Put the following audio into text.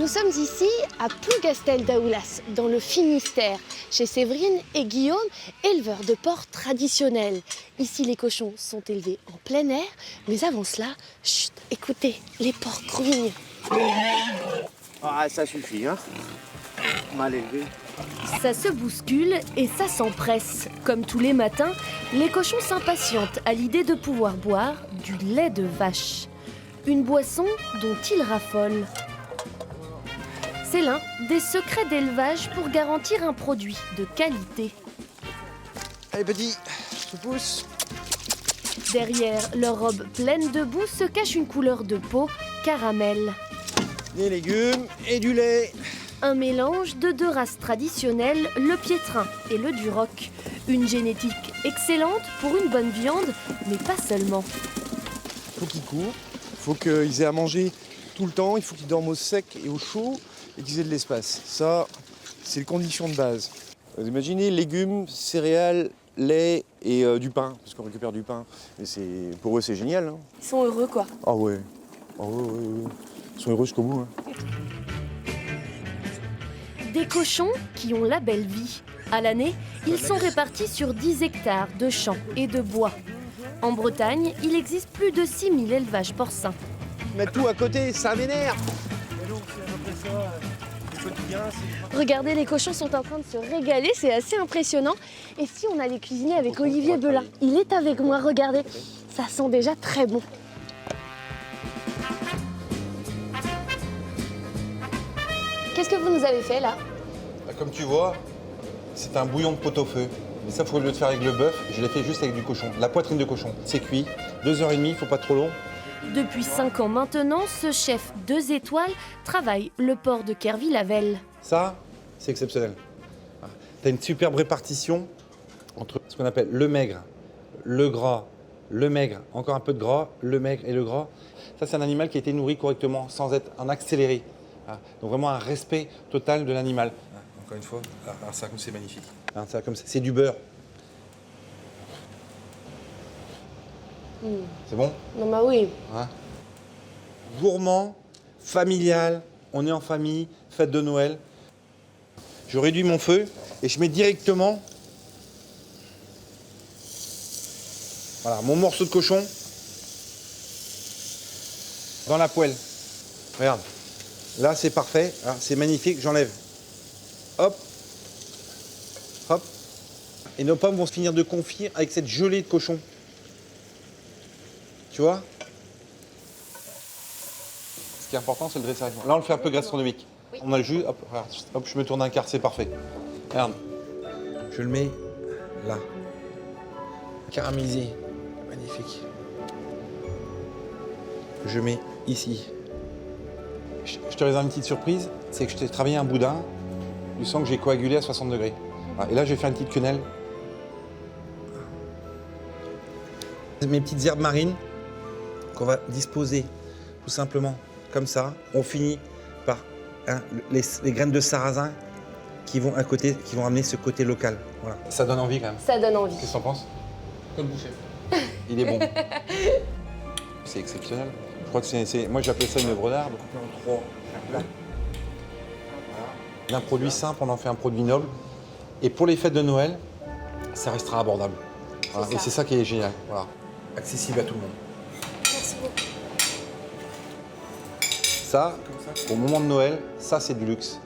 Nous sommes ici à Plougastel-Daoulas, dans le Finistère, chez Séverine et Guillaume, éleveurs de porcs traditionnels. Ici, les cochons sont élevés en plein air, mais avant cela, chut, écoutez, les porcs grognent. Ah, ça suffit, hein. Mal élevé. Ça se bouscule et ça s'empresse. Comme tous les matins, les cochons s'impatientent à l'idée de pouvoir boire du lait de vache. Une boisson dont ils raffolent. C'est l'un des secrets d'élevage pour garantir un produit de qualité. Allez, petit, je te pousse. Derrière leur robe pleine de boue se cache une couleur de peau caramel. Des légumes et du lait. Un mélange de deux races traditionnelles, le piétrin et le duroc. Une génétique excellente pour une bonne viande, mais pas seulement. Faut qu'ils courent, faut qu'ils aient à manger tout le temps, il faut qu'ils dorment au sec et au chaud et qu'ils aient de l'espace. Ça, c'est les conditions de base. Vous imaginez légumes, céréales, lait et du pain, parce qu'on récupère du pain. Et pour eux, c'est génial. Hein. Ils sont heureux, quoi. Ah ouais. Ah ouais. Ils sont heureux jusqu'au bout. Hein. Des cochons qui ont la belle vie. À l'année, ils sont répartis sur 10 hectares de champs et de bois. En Bretagne, il existe plus de 6000 élevages porcins. Mettre tout à côté, ça m'énerve. Regardez, les cochons sont en train de se régaler, c'est assez impressionnant. Et si on allait cuisiner avec Olivier Belin? Il est avec moi, regardez. Ça sent déjà très bon. Qu'est-ce que vous nous avez fait là? Comme tu vois, c'est un bouillon de pot-au-feu. Mais ça, au lieu de faire avec le bœuf, je l'ai fait juste avec du cochon. La poitrine de cochon, c'est cuit. 2h30, il faut pas trop long. Depuis 5 ans maintenant, ce chef 2 étoiles travaille le port de Kervy-Lavelle. Ça, c'est exceptionnel. Tu as une superbe répartition entre ce qu'on appelle le maigre, le gras, le maigre, encore un peu de gras, le maigre et le gras. Ça, c'est un animal qui a été nourri correctement, sans être en accéléré. Donc vraiment un respect total de l'animal. Encore une fois, ça comme c'est magnifique. Ça comme c'est du beurre. C'est bon? Non, bah oui. Gourmand, familial, on est en famille, fête de Noël. Je réduis mon feu et je mets directement mon morceau de cochon dans la poêle. Regarde, là c'est parfait, c'est magnifique, j'enlève. Hop, hop. Et nos pommes vont se finir de confire avec cette gelée de cochon. Tu vois? Ce qui est important, c'est le dressage. Là, on le fait un peu gastronomique. Oui. On a le jus, hop, regarde, hop, je me tourne un quart, c'est parfait. Regarde, je le mets là. Caramélisé, magnifique. Je mets ici. Je te réserve une petite surprise, c'est que je t'ai travaillé un boudin du sang que j'ai coagulé à 60 degrés. Et là, je vais faire une petite quenelle. Mes petites herbes marines qu'on va disposer tout simplement comme ça. On finit par les graines de sarrasin qui vont à côté, qui vont amener ce côté local. Voilà. Ça donne envie quand même. Ça donne envie. Qu'est-ce que t'en penses? Comme boucher. Il est bon. C'est exceptionnel. Je crois que c'est moi j'appelle ça une œuvre d'art. Donc on prend 3 voilà. D'un produit simple, on en fait un produit noble. Et pour les fêtes de Noël, ça restera abordable. Voilà. Et c'est ça qui est génial. Voilà. Accessible à tout le monde. Merci beaucoup. Ça, au moment de Noël, ça c'est du luxe.